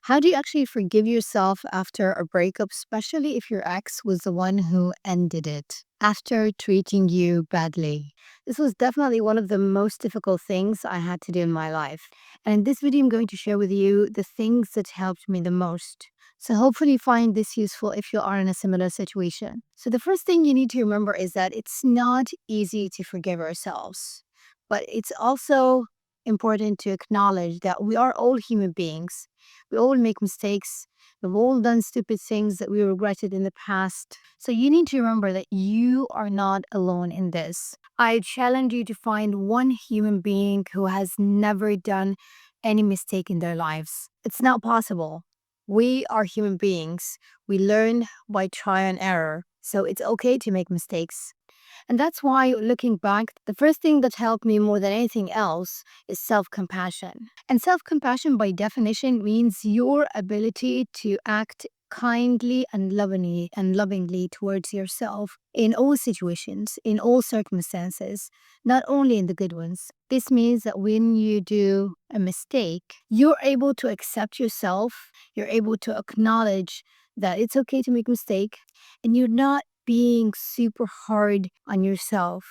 How do you actually forgive yourself after a breakup, especially if your ex was the one who ended it after treating you badly? This was definitely one of the most difficult things I had to do in my life. And in this video, I'm going to share with you the things that helped me the most. So hopefully you find this useful if you are in a similar situation. So the first thing you need to remember is that it's not easy to forgive ourselves, but it's also important to acknowledge that we are all human beings. We all make mistakes. We've all done stupid things that we regretted in the past. So you need to remember that you are not alone in this. I challenge you to find one human being who has never done any mistake in their lives. It's not possible. We are human beings. We learn by trial and error. So it's okay to make mistakes. And that's why, looking back, the first thing that helped me more than anything else is self compassion. And self compassion, by definition, means your ability to act kindly and lovingly towards yourself in all situations, in all circumstances, not only in the good ones. This means that when you do a mistake, you're able to accept yourself, you're able to acknowledge that it's okay to make a mistake, and you're not being super hard on yourself.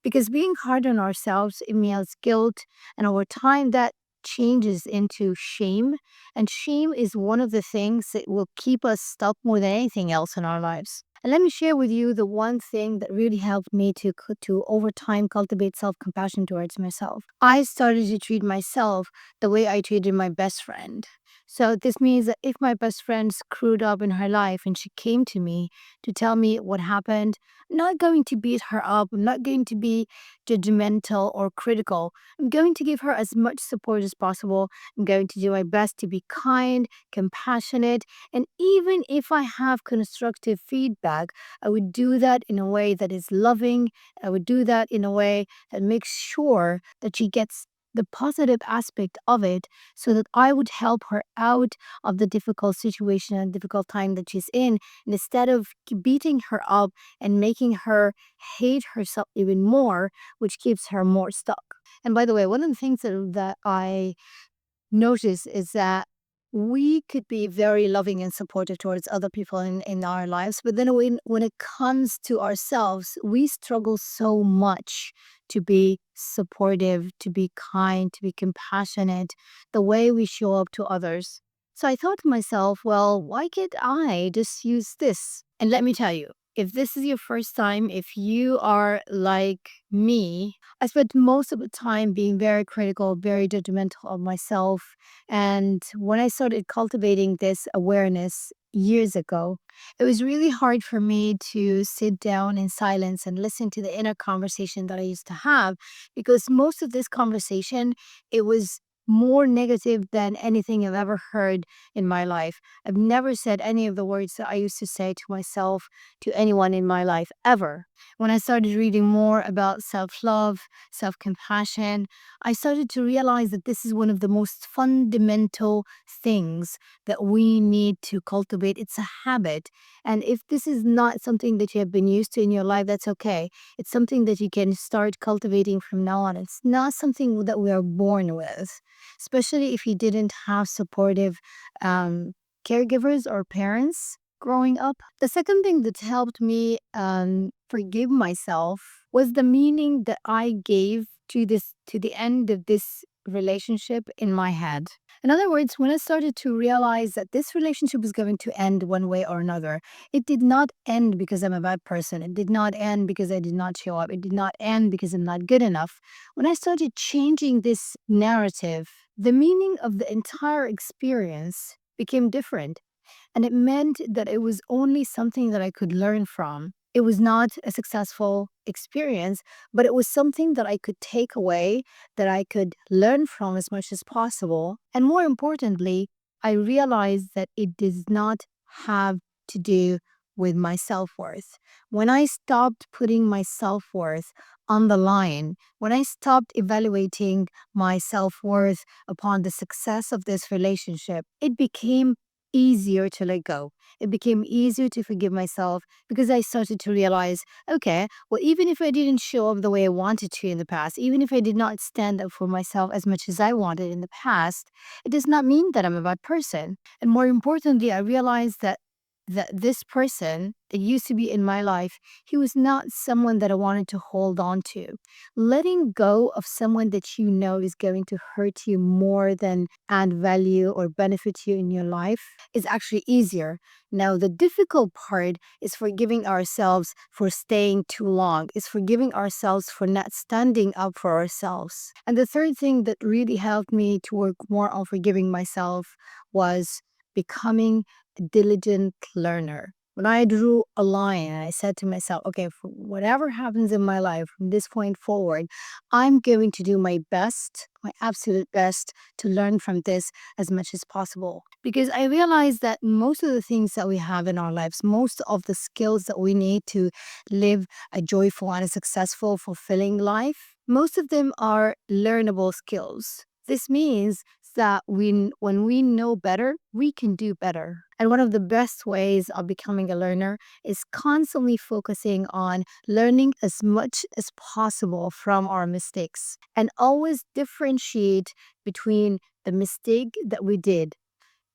Because being hard on ourselves, it means guilt, and over time that changes into shame. And shame is one of the things that will keep us stuck more than anything else in our lives. And let me share with you the one thing that really helped me to over time cultivate self-compassion towards myself. I started to treat myself the way I treated my best friend. So this means that if my best friend screwed up in her life and she came to me to tell me what happened, I'm not going to beat her up. I'm not going to be judgmental or critical. I'm going to give her as much support as possible. I'm going to do my best to be kind, compassionate, and even if I have constructive feedback, I would do that in a way that is loving. I would do that in a way that makes sure that she gets the positive aspect of it so that I would help her out of the difficult situation and difficult time that she's in. And instead of beating her up and making her hate herself even more, which keeps her more stuck. And by the way, one of the things that I notice is that we could be very loving and supportive towards other people in our lives, but then when it comes to ourselves, we struggle so much to be supportive, to be kind, to be compassionate, the way we show up to others. So I thought to myself, well, why can't I just use this? And let me tell you, if this is your first time, if you are like me, I spent most of the time being very critical, very judgmental of myself. And when I started cultivating this awareness years ago, it was really hard for me to sit down in silence and listen to the inner conversation that I used to have, because most of this conversation, it was more negative than anything I've ever heard in my life. I've never said any of the words that I used to say to myself, to anyone in my life, ever. When I started reading more about self love, self compassion, I started to realize that this is one of the most fundamental things that we need to cultivate. It's a habit. And if this is not something that you have been used to in your life, that's okay. It's something that you can start cultivating from now on. It's not something that we are born with, especially if you didn't have supportive caregivers or parents growing up. The second thing that helped me forgive myself was the meaning that I gave to the end of this relationship in my head. In other words, when I started to realize that this relationship was going to end one way or another, it did not end because I'm a bad person. It did not end because I did not show up. It did not end because I'm not good enough. When I started changing this narrative, the meaning of the entire experience became different. And it meant that it was only something that I could learn from. It was not a successful experience, but it was something that I could take away, that I could learn from as much as possible. And more importantly, I realized that it does not have to do with my self worth. When I stopped putting my self worth on the line, when I stopped evaluating my self worth upon the success of this relationship, it became easier to let go. It became easier to forgive myself because I started to realize, okay, well, even if I didn't show up the way I wanted to in the past, even if I did not stand up for myself as much as I wanted in the past, it does not mean that I'm a bad person. And more importantly, I realized that this person that used to be in my life, he was not someone that I wanted to hold on to. Letting go of someone that you know is going to hurt you more than add value or benefit you in your life is actually easier. Now, the difficult part is forgiving ourselves for staying too long, is forgiving ourselves for not standing up for ourselves. And the third thing that really helped me to work more on forgiving myself was becoming a diligent learner. When I drew a line and I said to myself, okay, for whatever happens in my life from this point forward, I'm going to do my best, my absolute best to learn from this as much as possible. Because I realized that most of the things that we have in our lives, most of the skills that we need to live a joyful and a successful, fulfilling life, most of them are learnable skills. This means that when we know better, we can do better. And one of the best ways of becoming a learner is constantly focusing on learning as much as possible from our mistakes and always differentiate between the mistake that we did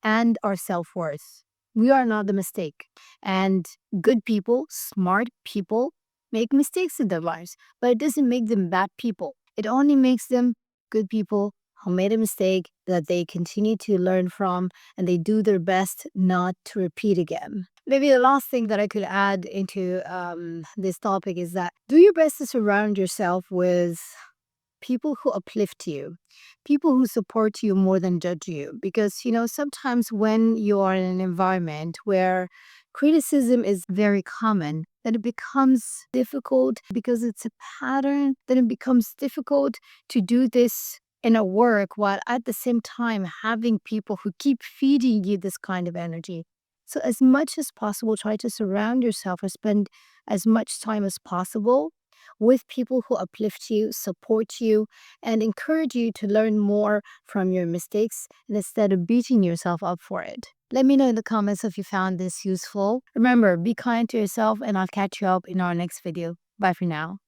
and our self worth. We are not the mistake. And good people, smart people, make mistakes in their lives, but it doesn't make them bad people. It only makes them good people who made a mistake that they continue to learn from and they do their best not to repeat again. Maybe the last thing that I could add into this topic is that do your best to surround yourself with people who uplift you, people who support you more than judge you. Because, sometimes when you are in an environment where criticism is very common, then it becomes difficult because it's a pattern, then it becomes difficult to do this in a work while at the same time having people who keep feeding you this kind of energy. So, as much as possible, try to surround yourself or spend as much time as possible with people who uplift you, support you, and encourage you to learn more from your mistakes and instead of beating yourself up for it. Let me know in the comments if you found this useful. Remember, be kind to yourself, and I'll catch you up in our next video. Bye for now.